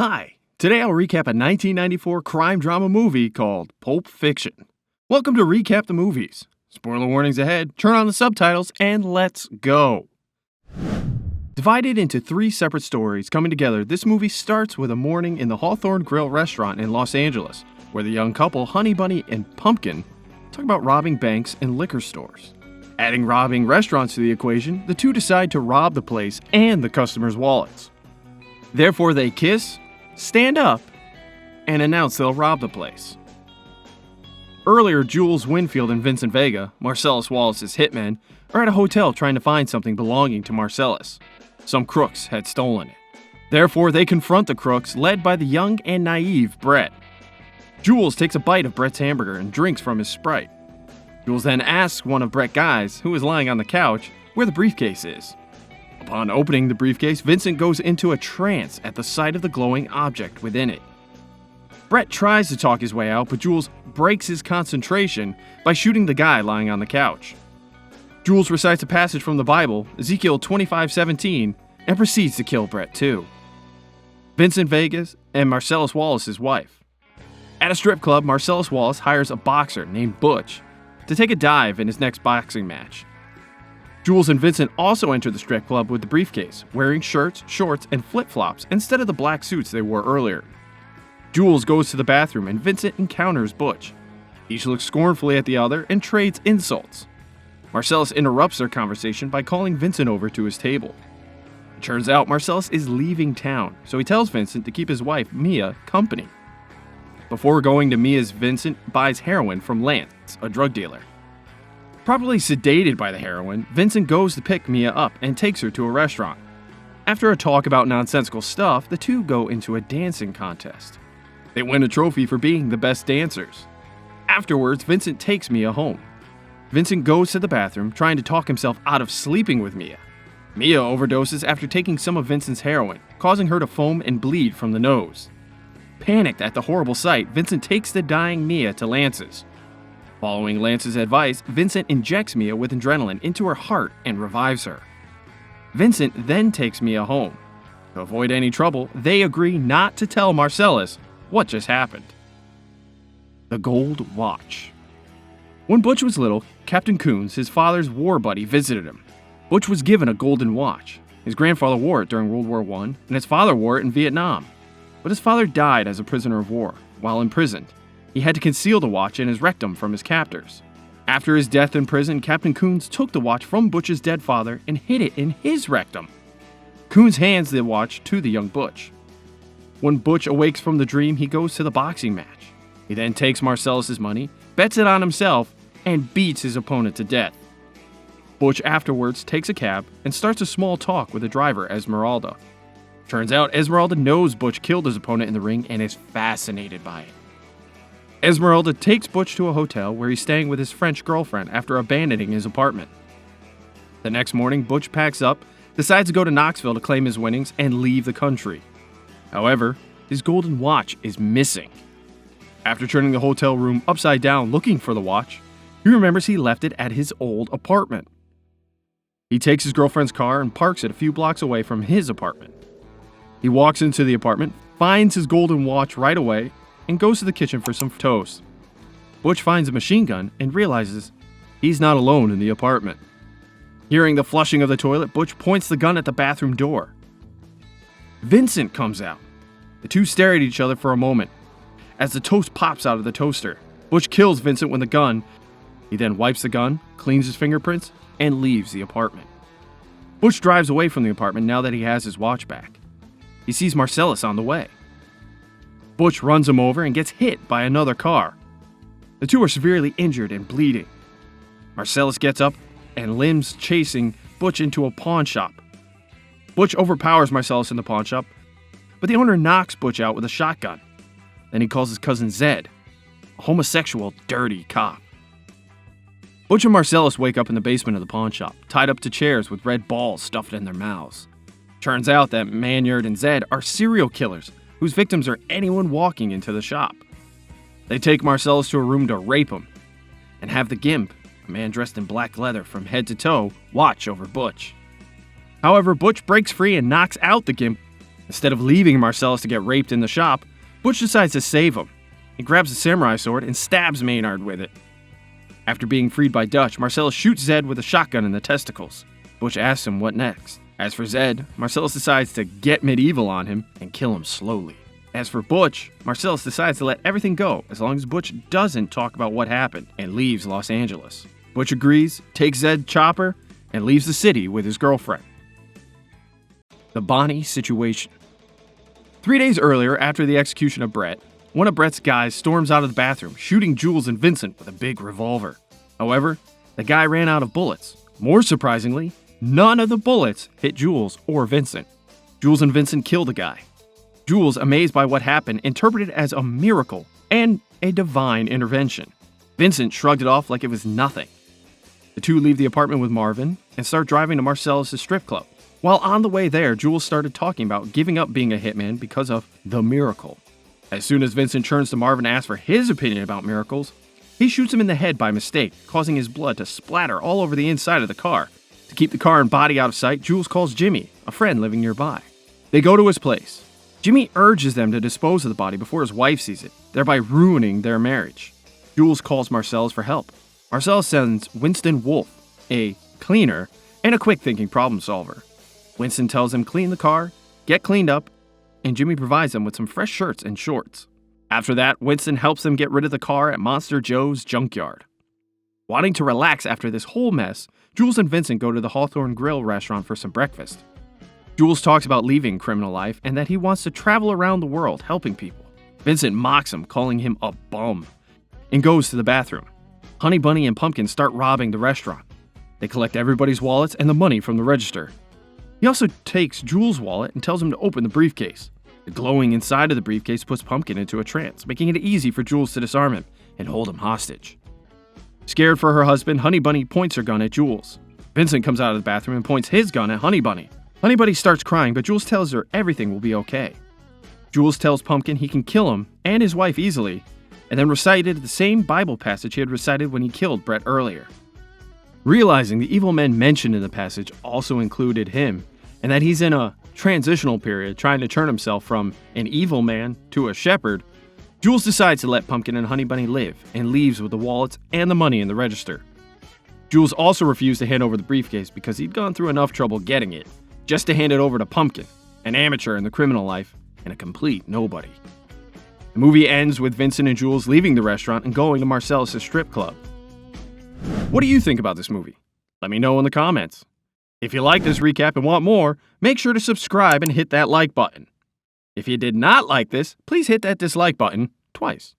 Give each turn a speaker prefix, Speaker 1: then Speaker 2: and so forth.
Speaker 1: Hi, today I'll recap a 1994 crime drama movie called Pulp Fiction. Welcome to Recap the Movies. Spoiler warnings ahead, turn on the subtitles, and let's go. Divided into three separate stories coming together, this movie starts with a morning in the Hawthorne Grill restaurant in Los Angeles, where the young couple, Honey Bunny and Pumpkin, talk about robbing banks and liquor stores. Adding robbing restaurants to the equation, the two decide to rob the place and the customers' wallets. Therefore, they kiss, stand up, and announce they'll rob the place. Earlier, Jules, Winnfield, and Vincent Vega, Marsellus Wallace's hitmen, are at a hotel trying to find something belonging to Marsellus. Some crooks had stolen it. Therefore, they confront the crooks, led by the young and naive Brett. Jules takes a bite of Brett's hamburger and drinks from his Sprite. Jules then asks one of Brett's guys, who is lying on the couch, where the briefcase is. Upon opening the briefcase, Vincent goes into a trance at the sight of the glowing object within it. Brett tries to talk his way out, but Jules breaks his concentration by shooting the guy lying on the couch. Jules recites a passage from the Bible, Ezekiel 25:17, and proceeds to kill Brett too. Vincent Vegas and Marsellus Wallace's wife. At a strip club, Marsellus Wallace hires a boxer named Butch to take a dive in his next boxing match. Jules and Vincent also enter the strip club with the briefcase, wearing shirts, shorts, and flip-flops instead of the black suits they wore earlier. Jules goes to the bathroom and Vincent encounters Butch. Each looks scornfully at the other and trades insults. Marsellus interrupts their conversation by calling Vincent over to his table. It turns out Marsellus is leaving town, so he tells Vincent to keep his wife, Mia, company. Before going to Mia's, Vincent buys heroin from Lance, a drug dealer. Properly sedated by the heroin, Vincent goes to pick Mia up and takes her to a restaurant. After a talk about nonsensical stuff, the two go into a dancing contest. They win a trophy for being the best dancers. Afterwards, Vincent takes Mia home. Vincent goes to the bathroom, trying to talk himself out of sleeping with Mia. Mia overdoses after taking some of Vincent's heroin, causing her to foam and bleed from the nose. Panicked at the horrible sight, Vincent takes the dying Mia to Lance's. Following Lance's advice, Vincent injects Mia with adrenaline into her heart and revives her. Vincent then takes Mia home. To avoid any trouble, they agree not to tell Marsellus what just happened. The Gold Watch. When Butch was little, Captain Coons, his father's war buddy, visited him. Butch was given a golden watch. His grandfather wore it during World War I, and his father wore it in Vietnam. But his father died as a prisoner of war. While imprisoned, he had to conceal the watch in his rectum from his captors. After his death in prison, Captain Coons took the watch from Butch's dead father and hid it in his rectum. Coons hands the watch to the young Butch. When Butch awakes from the dream, he goes to the boxing match. He then takes Marcellus's money, bets it on himself, and beats his opponent to death. Butch afterwards takes a cab and starts a small talk with the driver, Esmeralda. Turns out Esmeralda knows Butch killed his opponent in the ring and is fascinated by it. Esmeralda takes Butch to a hotel where he's staying with his French girlfriend after abandoning his apartment. The next morning, Butch packs up, decides to go to Knoxville to claim his winnings, and leave the country. However, his golden watch is missing. After turning the hotel room upside down looking for the watch, he remembers he left it at his old apartment. He takes his girlfriend's car and parks it a few blocks away from his apartment. He walks into the apartment, finds his golden watch right away, and goes to the kitchen for some toast. Butch finds a machine gun and realizes he's not alone in the apartment. Hearing the flushing of the toilet, Butch points the gun at the bathroom door. Vincent comes out. The two stare at each other for a moment. As the toast pops out of the toaster, Butch kills Vincent with a gun. He then wipes the gun, cleans his fingerprints, and leaves the apartment. Butch drives away from the apartment now that he has his watch back. He sees Marsellus on the way. Butch runs him over and gets hit by another car. The two are severely injured and bleeding. Marsellus gets up and limbs chasing Butch into a pawn shop. Butch overpowers Marsellus in the pawn shop, but the owner knocks Butch out with a shotgun. Then he calls his cousin Zed, a homosexual, dirty cop. Butch and Marsellus wake up in the basement of the pawn shop, tied up to chairs with red balls stuffed in their mouths. Turns out that Manyard and Zed are serial killers whose victims are anyone walking into the shop. They take Marsellus to a room to rape him and have the Gimp, a man dressed in black leather from head to toe, watch over Butch. However, Butch breaks free and knocks out the Gimp Instead of leaving Marsellus to get raped in the shop, Butch decides to save him. He grabs a samurai sword and stabs Maynard with it. After being freed by Dutch, Marsellus shoots Zed with a shotgun in the testicles. Butch asks him what next. As for Zed, Marsellus decides to get medieval on him and kill him slowly. As for Butch, Marsellus decides to let everything go as long as Butch doesn't talk about what happened and leaves Los Angeles. Butch agrees, takes Zed chopper, and leaves the city with his girlfriend. The Bonnie situation. 3 days earlier, after the execution of Brett, one of Brett's guys storms out of the bathroom, shooting Jules and Vincent with a big revolver. However, the guy ran out of bullets. More surprisingly, none of the bullets hit Jules or Vincent. Jules and Vincent kill the guy. Jules, amazed by what happened, interpreted it as a miracle and a divine intervention. Vincent shrugged it off like it was nothing. The two leave the apartment with Marvin and start driving to Marsellus' strip club. While on the way there, Jules started talking about giving up being a hitman because of the miracle. As soon as Vincent turns to Marvin to ask for his opinion about miracles, he shoots him in the head by mistake, causing his blood to splatter all over the inside of the car. To keep the car and body out of sight, Jules calls Jimmy, a friend living nearby. They go to his place. Jimmy urges them to dispose of the body before his wife sees it, thereby ruining their marriage. Jules calls Marsellus for help. Marsellus sends Winston Wolfe, a cleaner and a quick-thinking problem solver. Winston tells him clean the car, get cleaned up, and Jimmy provides them with some fresh shirts and shorts. After that, Winston helps them get rid of the car at Monster Joe's junkyard. Wanting to relax after this whole mess, Jules and Vincent go to the Hawthorne Grill restaurant for some breakfast. Jules talks about leaving criminal life and that he wants to travel around the world helping people. Vincent mocks him, calling him a bum, and goes to the bathroom. Honey Bunny and Pumpkin start robbing the restaurant. They collect everybody's wallets and the money from the register. He also takes Jules' wallet and tells him to open the briefcase. The glowing inside of the briefcase puts Pumpkin into a trance, making it easy for Jules to disarm him and hold him hostage. Scared for her husband, Honey Bunny points her gun at Jules. Vincent comes out of the bathroom and points his gun at Honey Bunny. Honey Bunny starts crying, but Jules tells her everything will be okay. Jules tells Pumpkin he can kill him and his wife easily, and then recited the same Bible passage he had recited when he killed Brett earlier. Realizing the evil men mentioned in the passage also included him, and that he's in a transitional period trying to turn himself from an evil man to a shepherd, Jules decides to let Pumpkin and Honey Bunny live and leaves with the wallets and the money in the register. Jules also refused to hand over the briefcase because he'd gone through enough trouble getting it, just to hand it over to Pumpkin, an amateur in the criminal life and a complete nobody. The movie ends with Vincent and Jules leaving the restaurant and going to Marsellus' strip club. What do you think about this movie? Let me know in the comments. If you like this recap and want more, make sure to subscribe and hit that like button. If you did not like this, please hit that dislike button twice.